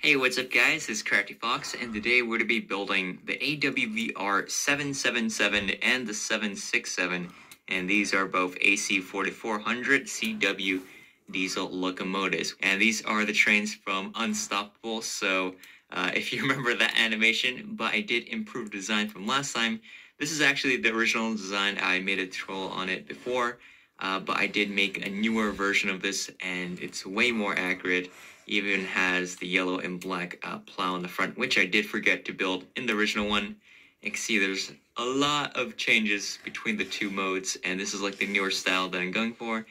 Hey, what's up guys, this is Crafty Fox, and today we're going to be building the AWVR 777 and the 767, and these are both AC 4400 CW diesel locomotives, and these are the trains from Unstoppable. So if you remember that animation, but I did improve design from last time. This is actually the original design. I made a tutorial on it before, but I did make a newer version of this, and it's way more accurate. Even has the yellow and black plow on the front, which I did forget to build in the original one. You can see there's a lot of changes between the two modes, and this is like the newer style that I'm going for.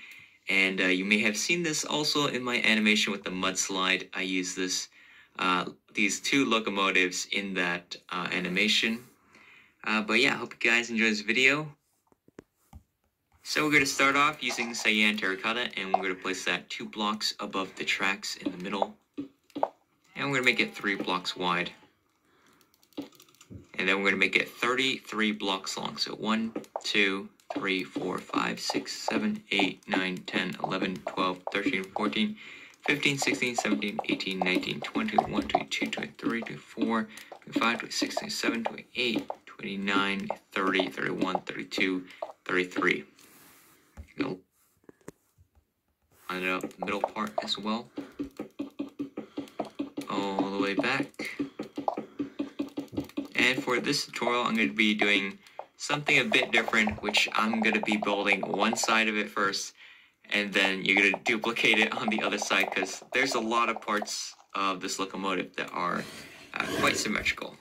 And you may have seen this also in my animation with the mudslide. I use these two locomotives in that animation. But yeah, I hope you guys enjoy this video. So we're going to start off using cyan terracotta, and we're going to place that 2 blocks above the tracks in the middle. And we're going to make it 3 blocks wide. And then we're going to make it 33 blocks long. So 1, 2, 3, 4, 5, 6, 7, 8, 9, 10, 11, 12, 13, 14, 15, 16, 17, 18, 19, 20, 21, 22, 23, 24, 25, 26, 27, 28, 29, 30, 31, 32, 33. Line it up the middle part as well, all the way back. And for this tutorial, I'm going to be doing something a bit different, which I'm going to be building one side of it first, and then you're going to duplicate it on the other side, because there's a lot of parts of this locomotive that are quite symmetrical.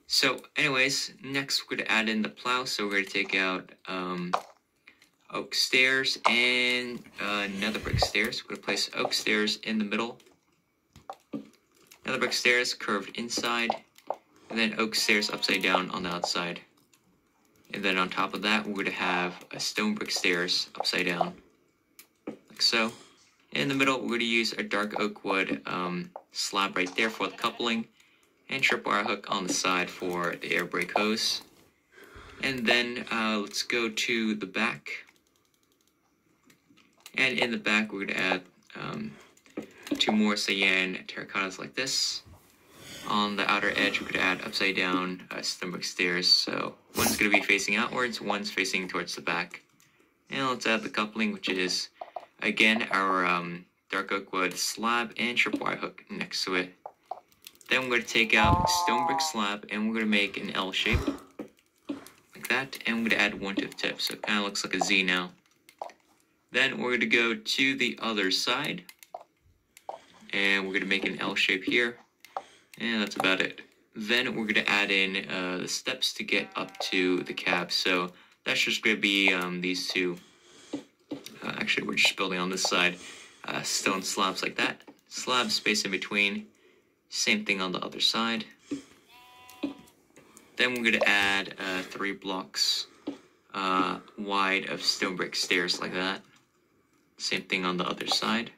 So anyways, next we're going to add in the plow. So we're going to take out oak stairs and nether brick stairs. We're going to place oak stairs in the middle, nether brick stairs curved inside, and then oak stairs upside down on the outside. And then on top of that, we're going to have a stone brick stairs upside down, like so. In the middle, we're going to use a dark oak wood slab right there for the coupling, and tripwire hook on the side for the air brake hose. And then let's go to the back. And in the back, we're going to add 2 more cyan terracottas like this. On the outer edge, we're going to add upside down stone brick stairs. So one's going to be facing outwards, one's facing towards the back. And let's add the coupling, which is, again, our dark oak wood slab and tripwire hook next to it. Then we're going to take out stone brick slab, and we're going to make an L shape, like that. And we're going to add 1 tip, so it kind of looks like a Z now. Then we're going to go to the other side, and we're going to make an L shape here, and that's about it. Then we're going to add in the steps to get up to the cab, so that's just going to be these 2. Actually, we're just building on this side, stone slabs like that. Slab space in between, same thing on the other side. Then we're going to add 3 blocks wide of stone brick stairs like that. Same thing on the other side.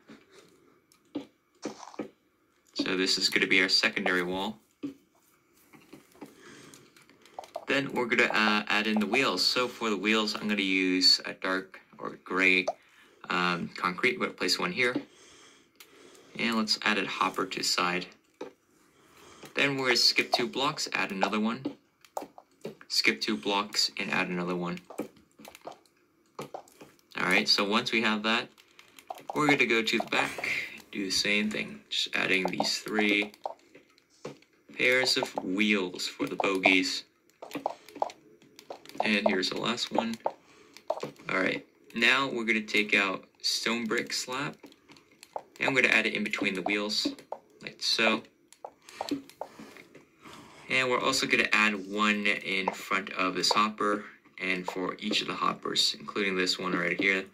So this is going to be our secondary wall. Then we're going to add in the wheels. So for the wheels, I'm going to use a dark or gray concrete. We're going to place one here. And let's add a hopper to the side. Then we're going to skip 2 blocks, add another one. Skip 2 blocks and add another one. Alright, so once we have that, we're going to go to the back, do the same thing, just adding these 3 pairs of wheels for the bogies. And here's the last one. Alright, now we're going to take out stone brick slab, and I'm going to add it in between the wheels, like so. And we're also going to add 1 in front of this hopper, and for each of the hoppers, including this one right here.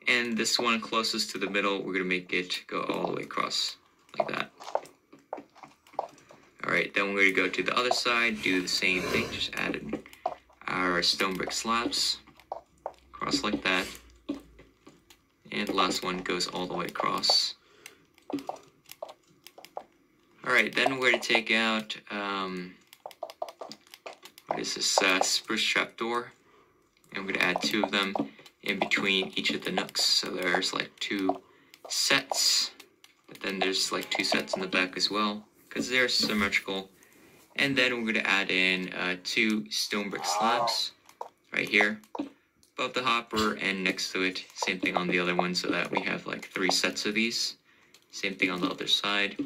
And this one closest to the middle, we're going to make it go all the way across, like that. Alright, then we're going to go to the other side, do the same thing, just add in our stone brick slabs, across like that. And the last one goes all the way across. Alright, then we're going to take out, what is this, spruce trap door. And we're going to add 2 of them in between each of the nooks. So there's like 2 sets, but then there's like 2 sets in the back as well, because they're symmetrical. And then we're going to add in 2 stone brick slabs right here above the hopper and next to it. Same thing on the other one, so that we have like 3 sets of these. Same thing on the other side.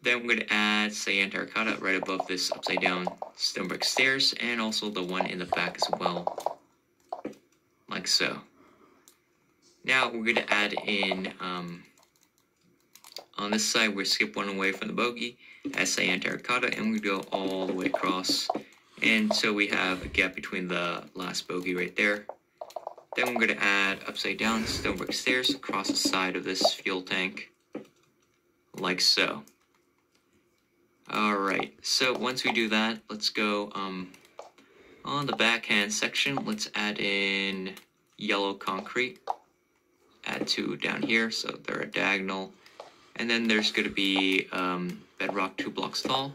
Then we're going to add cyan terracotta right above this upside down stone brick stairs, and also the one in the back as well, like so. Now we're going to add in, on this side, we're skip one away from the bogey, add cyan terracotta, and we go all the way across. And so we have a gap between the last bogey right there. Then we're going to add upside down stone brick stairs across the side of this fuel tank, like so. Alright, so once we do that, let's go on the backhand section. Let's add in yellow concrete. Add 2 down here, so they're a diagonal. And then there's going to be bedrock 2 blocks tall.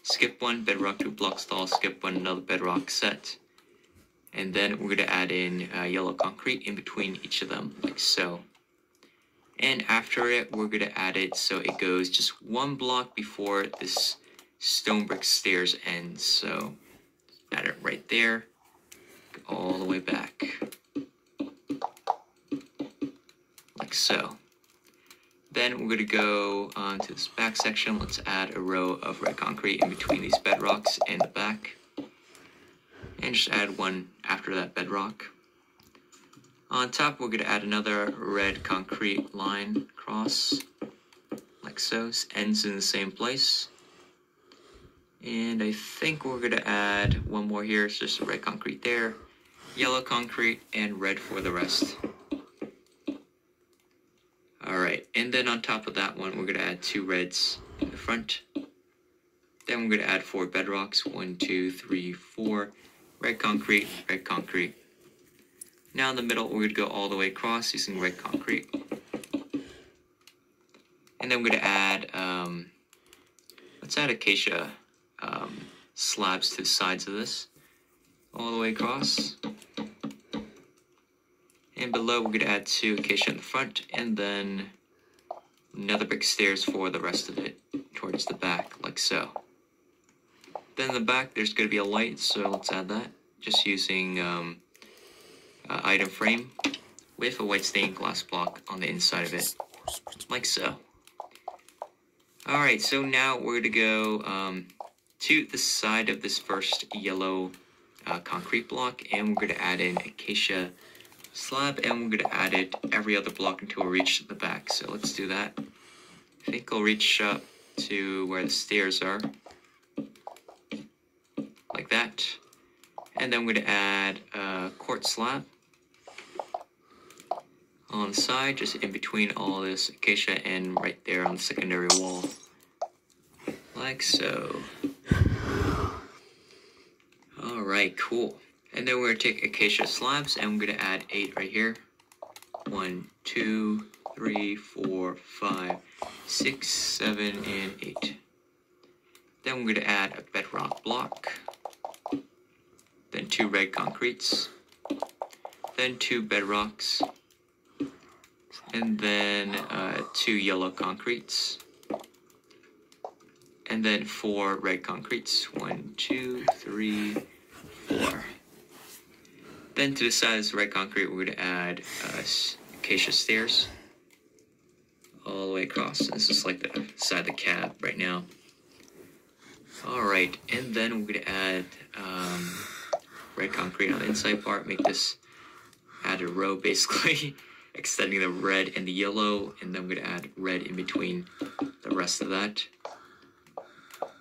Skip 1, bedrock 2 blocks tall, skip 1, another bedrock set. And then we're going to add in yellow concrete in between each of them, like so. And after it, we're going to add it so it goes just 1 block before this stone brick stairs ends. So add it right there, all the way back, like so. Then we're going to go on to this back section. Let's add a row of red concrete in between these bedrocks and the back. And just add 1 after that bedrock. On top, we're going to add another red concrete line across, like so. This ends in the same place. And I think we're going to add 1 more here. It's just a red concrete there, yellow concrete, and red for the rest. Alright, and then on top of that one, we're going to add 2 reds in the front. Then we're going to add 4 bedrocks. 1, 2, 3, 4. Red concrete, red concrete. Now in the middle, we're going to go all the way across using red concrete. And then we're going to add, let's add acacia slabs to the sides of this, all the way across. And below, we're going to add 2 acacia in the front, and then another brick stairs for the rest of it towards the back, like so. Then in the back, there's going to be a light, so let's add that. Just using item frame with a white stained glass block on the inside of it, like so. Alright, so now we're going to go to the side of this first yellow concrete block, and we're going to add in acacia slab, and we're going to add it every other block until we reach the back. So let's do that. I think I'll reach up to where the stairs are, like that. And then we're going to add a quartz slab on the side, just in between all this acacia and right there on the secondary wall, like so. Alright, cool. And then we're going to take acacia slabs, and we're going to add 8 right here. 1, 2, 3, 4, 5, 6, 7, and 8. Then we're going to add a bedrock block. Then 2 red concretes. Then 2 bedrocks. And then 2 yellow concretes. And then 4 red concretes. 1, 2, 3, 4. Then to the side of this red concrete, we're going to add acacia stairs all the way across. This is like the side of the cab right now. Alright, and then we're going to add red concrete on the inside part. Make this, add a row basically, extending the red and the yellow, and then we're going to add red in between the rest of that.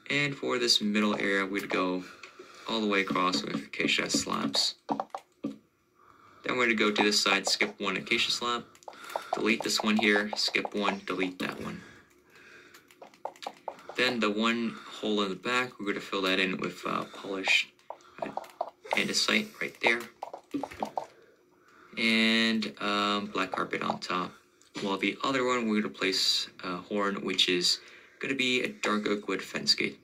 And for this middle area, we're going to go all the way across with acacia slabs. Then we're going to go to this side, skip 1 acacia slab, delete this one here, skip 1, delete that one. Then the one hole in the back, we're going to fill that in with polished andesite right there. And black carpet on top. While the other one, we're going to place a horn, which is going to be a dark oak wood fence gate.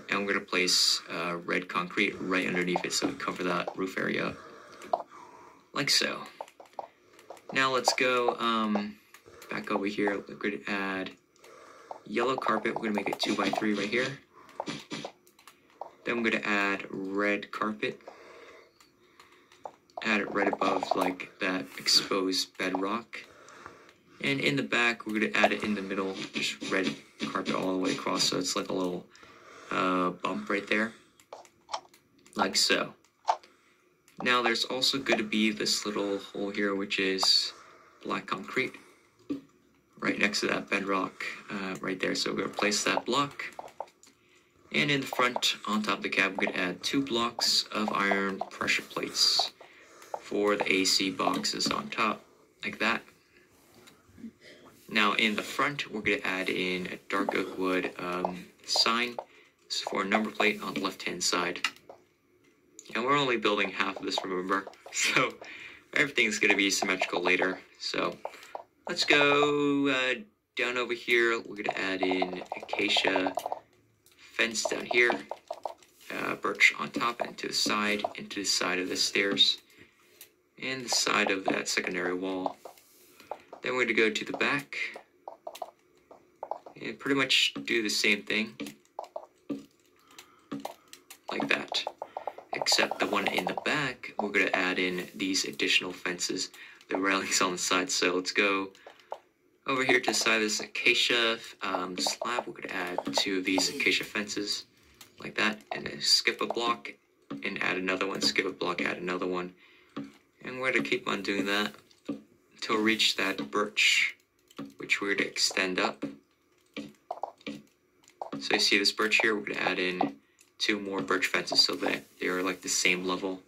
And we're going to place red concrete right underneath it so we cover that roof area up. Like so. Now let's go back over here. We're going to add yellow carpet, we're gonna make it 2x3 right here. Then I'm gonna add red carpet. Add it right above like that exposed bedrock. And in the back, we're gonna add it in the middle, just red carpet all the way across, so it's like a little bump right there, like so. Now there's also gonna be this little hole here, which is black concrete, right next to that bedrock, right there. So we're gonna place that block. And in the front, on top of the cab, we're gonna add 2 blocks of iron pressure plates for the AC boxes on top, like that. Now in the front, we're going to add in a dark oak wood sign. This is for a number plate on the left-hand side. And we're only building half of this, remember? So everything's going to be symmetrical later. So let's go down over here. We're going to add in acacia fence down here. Birch on top and to the side of the stairs. And the side of that secondary wall. Then we're going to go to the back and pretty much do the same thing, like that. Except the one in the back, we're going to add in these additional fences, the railings on the side. So let's go over here to the side of this acacia slab. We're going to add 2 of these acacia fences, like that, and then skip a block and add another one, skip a block, add another one. And we're going to keep on doing that until we reach that birch, which we're going to extend up. So you see this birch here, we're going to add in 2 more birch fences so that they are like the same level.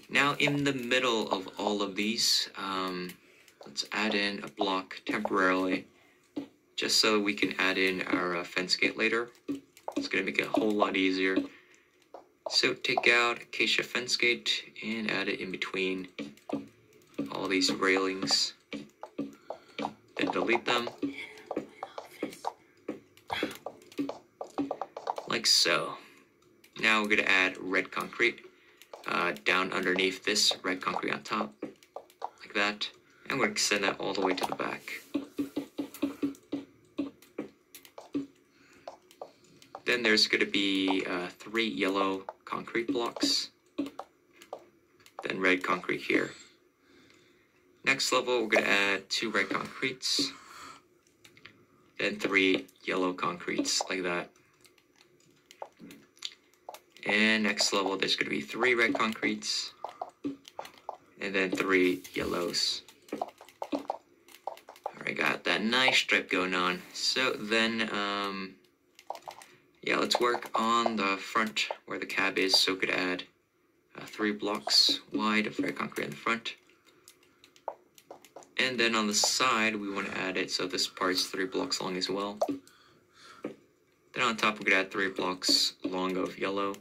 Now in the middle of all of these, let's add in a block temporarily, just so we can add in our fence gate later. It's going to make it a whole lot easier. So take out acacia fence gate and add it in between all these railings, then delete them, like so. Now we're going to add red concrete down underneath this red concrete on top, like that, and we're going to extend that all the way to the back. Then there's going to be 3 yellow concrete blocks, then red concrete here. Next level, we're going to add 2 red concretes, then 3 yellow concretes, like that. And next level, there's going to be 3 red concretes, and then 3 yellows. Alright, got that nice stripe going on. So then, yeah, let's work on the front where the cab is. So we could add 3 blocks wide of red concrete in the front. And then on the side, we want to add it so this part's 3 blocks long as well. Then on top, we're going to add 3 blocks long of yellow.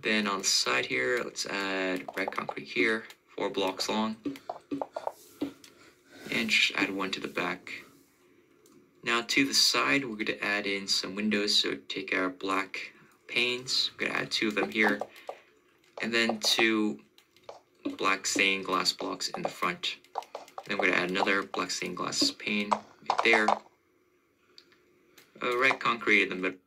Then on the side here, let's add red concrete here, 4 blocks long. And just add 1 to the back. Now to the side, we're going to add in some windows. So take our black panes, we're going to add 2 of them here. And then 2 black stained glass blocks in the front. Then we're going to add another black stained glass pane right there. Red concrete in the middle.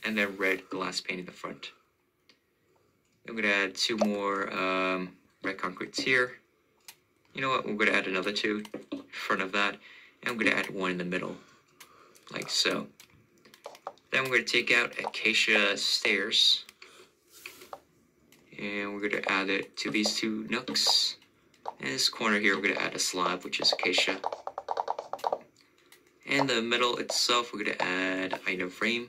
And then red glass pane in the front. Then we're going to add 2 more red concretes here. You know what, we're going to add another 2 in front of that. And we're going to add 1 in the middle, like so. Then we're going to take out acacia stairs. And we're going to add it to these 2 nooks. And this corner here, we're going to add a slab, which is acacia. And the middle itself, we're going to add item frame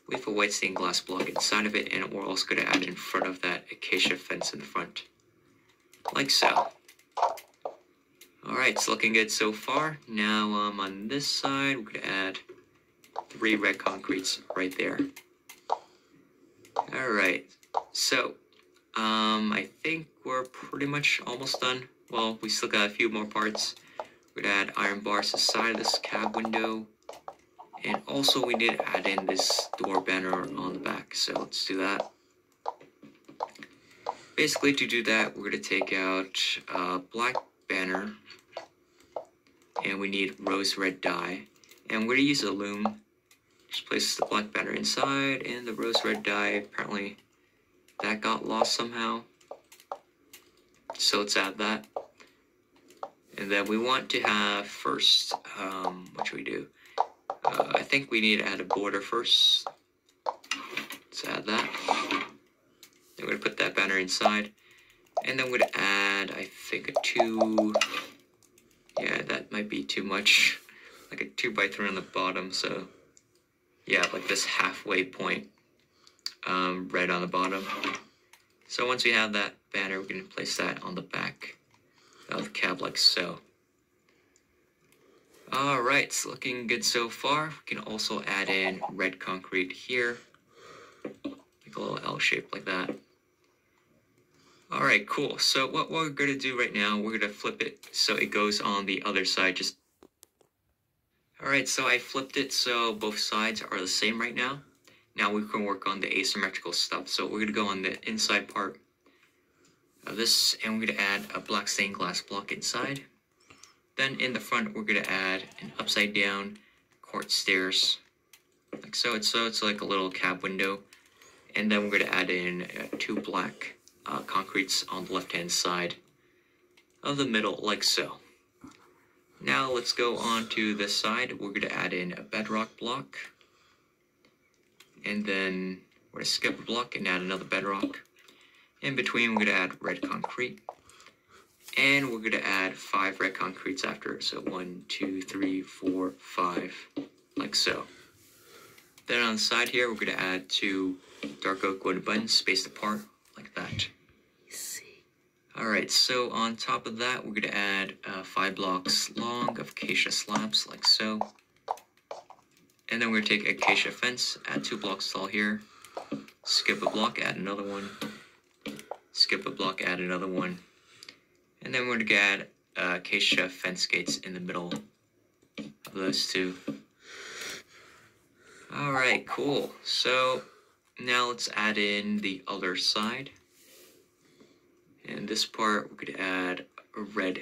with a white stained glass block inside of it. And we're also going to add in front of that acacia fence in the front, like so. Alright, it's looking good so far. Now on this side, we're going to add 3 red concretes right there. Alright, so I think we're pretty much almost done. Well, we still got a few more parts. We're going to add iron bars to the side of this cab window. And also we need to add in this door banner on the back. So let's do that. Basically to do that, we're going to take out black banner. And we need rose red dye. And we're going to use a loom. Just place the black banner inside and the rose red dye. Apparently that got lost somehow. So let's add that. And then we want to have first, what should we do? I think we need to add a border first. Let's add that. Then we're going to put that banner inside. And then we're going to add, I think, a 2. Yeah, that might be too much. Like a 2x3 on the bottom. So, yeah, like this halfway point. Red on the bottom. So once we have that banner, we're going to place that on the back of the cab like so. Alright, it's looking good so far. We can also add in red concrete here. Like a little L shape like that. Alright, cool. So what we're going to do right now, we're going to flip it so it goes on the other side. Alright, so I flipped it so both sides are the same right now. Now we can work on the asymmetrical stuff. So we're going to go on the inside part of this, and we're going to add a black stained glass block inside. Then in the front, we're going to add an upside down quartz stairs, like so. It's like a little cab window. And then we're going to add in 2 black concretes on the left hand side of the middle, like so. Now let's go on to this side. We're going to add in a bedrock block. And then we're going to skip a block and add another bedrock. In between, we're going to add red concrete. And we're going to add 5 red concretes after. So 1, 2, 3, 4, 5, like so. Then on the side here, we're going to add 2 dark oak wooden buttons spaced apart, like that. Alright, so on top of that, we're going to add 5 blocks long of acacia slabs, like so. And then we're going to take acacia fence, add 2 blocks tall here. Skip a block, add another one. Skip a block, add another one. And then we're going to add acacia fence gates in the middle of those 2. Alright, cool. So now let's add in the other side. And this part, we're going to add a red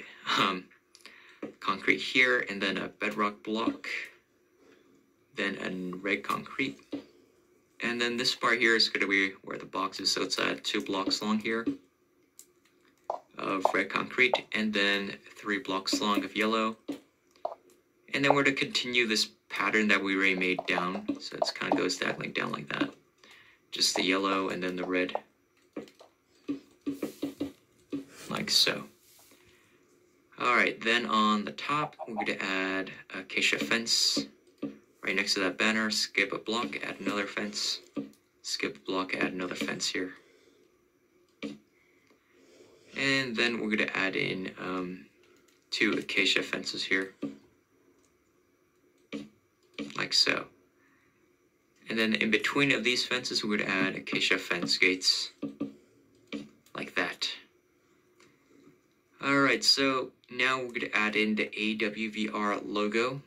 concrete here, and then a bedrock block. Then a red concrete. And then this part here is going to be where the box is. So let's add 2 blocks long here of red concrete, and then 3 blocks long of yellow. And then we're going to continue this pattern that we already made down. So it kind of goes diagonally down like that. Just the yellow and then the red. Like so. Alright, then on the top, we're going to add acacia fence. Right next to that banner, skip a block, add another fence. Skip a block, add another fence here. And then we're going to add in 2 acacia fences here. Like so. And then in between of these fences, we're going to add acacia fence gates. Like that. Alright, so now we're going to add in the AWVR logo.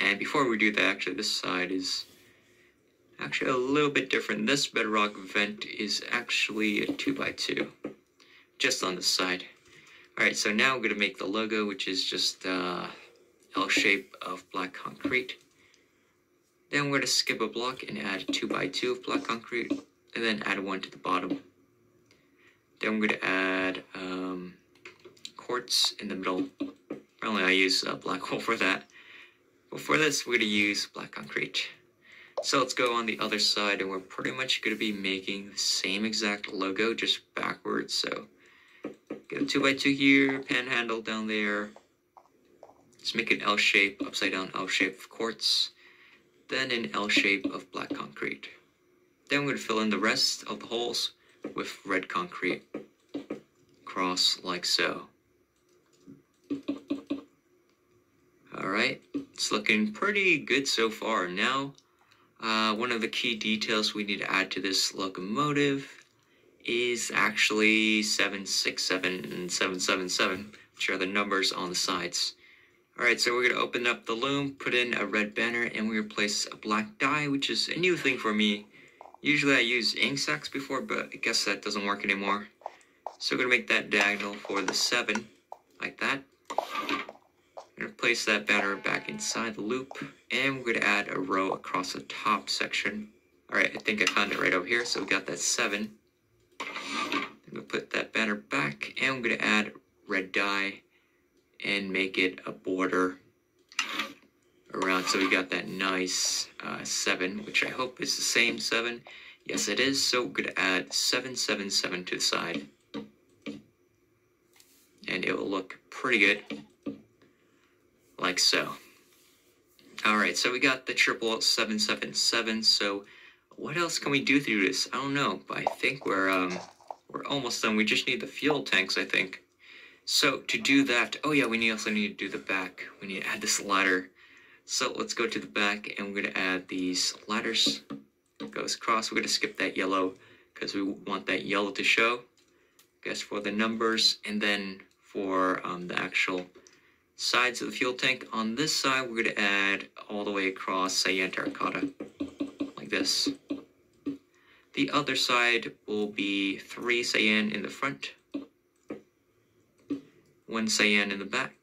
And before we do that, actually, this side is actually a little bit different. This bedrock vent is actually a 2x2. Just on the side. Alright, so now we're going to make the logo, which is just L shape of black concrete. Then we're going to skip a block and add 2x2 of black concrete, and then add 1 to the bottom. Then we're going to add quartz in the middle. Apparently I use black wool for that. But for this, we're going to use black concrete. So let's go on the other side, and we're pretty much going to be making the same exact logo, just backwards. So get a 2x2 here, panhandle down there. Let's make an L shape, upside down L shape of quartz. Then an L shape of black concrete. Then we're going to fill in the rest of the holes with red concrete. Cross like so. Alright, it's looking pretty good so far. Now, one of the key details we need to add to this locomotive is actually 767 and 777, which are the numbers on the sides. Alright, so we're going to open up the loom, put in a red banner, and we're going to place a black dye, which is a new thing for me. Usually I use ink sacks before, but I guess that doesn't work anymore. So we're going to make that diagonal for the 7. like that. I'm going to place that banner back inside the loop, and we're going to add a row across the top section. Alright, I think I found it right over here, so we got that 7. I'm going to put that banner back, and I'm going to add red dye and make it a border around, so we got that nice 7, which I hope is the same 7. Yes, it is, so we're going to add 777 to the side. And it will look pretty good, like so. Alright, so we got the triple 777, so what else can we do through this? I don't know, but I think we're almost done. We just need the fuel tanks, I think. So to do that, oh yeah, we also need to do the back. We need to add this ladder. So let's go to the back, and we're going to add these ladders. It goes across. We're going to skip that yellow because we want that yellow to show. I guess for the numbers, and then for the actual sides of the fuel tank. On this side, we're going to add all the way across cyan terracotta, like this. The other side will be 3 cyan in the front, 1 cyan in the back,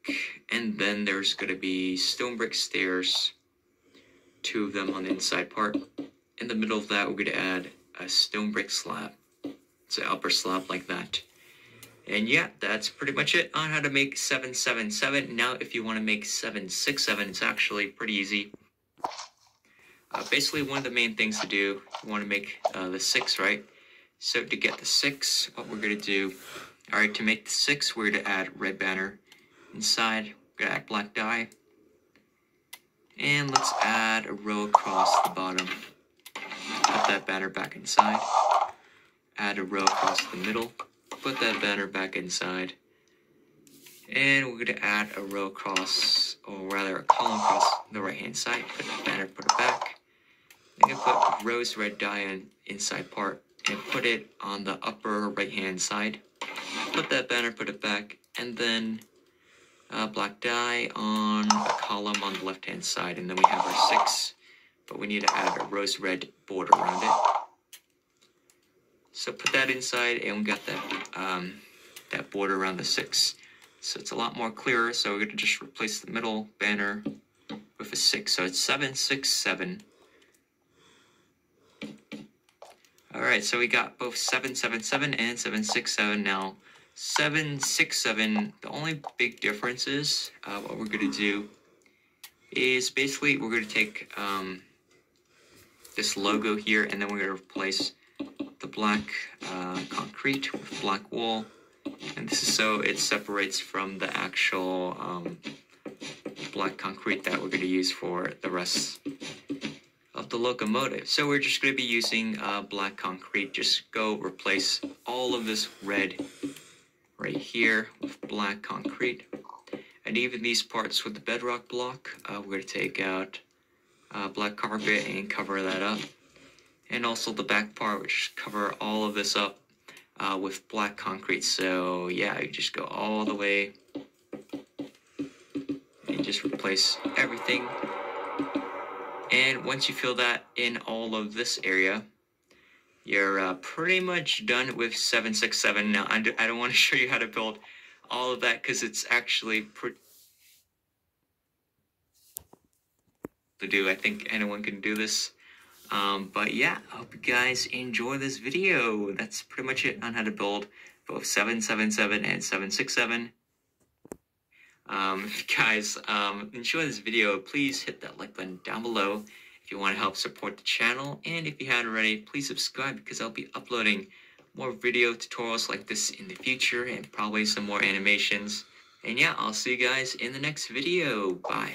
and then there's going to be stone brick stairs, 2 of them on the inside part. In the middle of that, we're going to add a stone brick slab. It's an upper slab like that. And yeah, that's pretty much it on how to make 777. Now, if you want to make 767, it's actually pretty easy. Basically, one of the main things to do, you want to make the 6, right? So to get the 6, what we're going to do, alright, to make the 6, we're going to add red banner inside. We're going to add black dye. And let's add a row across the bottom. Put that banner back inside. Add a row across the middle. Put that banner back inside. And we're going to add a row across, or rather a column across the right hand side. Put that banner, put it back. I'm going to put rose red dye in inside part and put it on the upper right hand side. Put that banner, put it back, and then black dye on a column on the left hand side. And then we have our 6, but we need to add a rose red border around it. So put that inside, and we got that that border around the 6. So it's a lot more clearer. So we're going to just replace the middle banner with a 6. So it's 767. Alright, so we got both 777 and 767 now. 767, the only big difference is what we're going to do is basically we're going to take this logo here, and then we're going to replace the black concrete with black wool, and this is so it separates from the actual black concrete that we're going to use for the rest of the locomotive. So we're just going to be using black concrete. Just go replace all of this red right here with black concrete, and even these parts with the bedrock block, we're going to take out black carpet and cover that up. And also the back part, which cover all of this up with black concrete. So yeah, you just go all the way and just replace everything. And once you fill that in all of this area, you're pretty much done with 767. Now, I don't want to show you how to build all of that because it's actually pretty to do. I think anyone can do this. But yeah, I hope you guys enjoy this video. That's pretty much it on how to build both 777 and 767. If you guys enjoy this video, please hit that like button down below if you want to help support the channel. And if you haven't already, please subscribe because I'll be uploading more video tutorials like this in the future and probably some more animations. And yeah, I'll see you guys in the next video. Bye.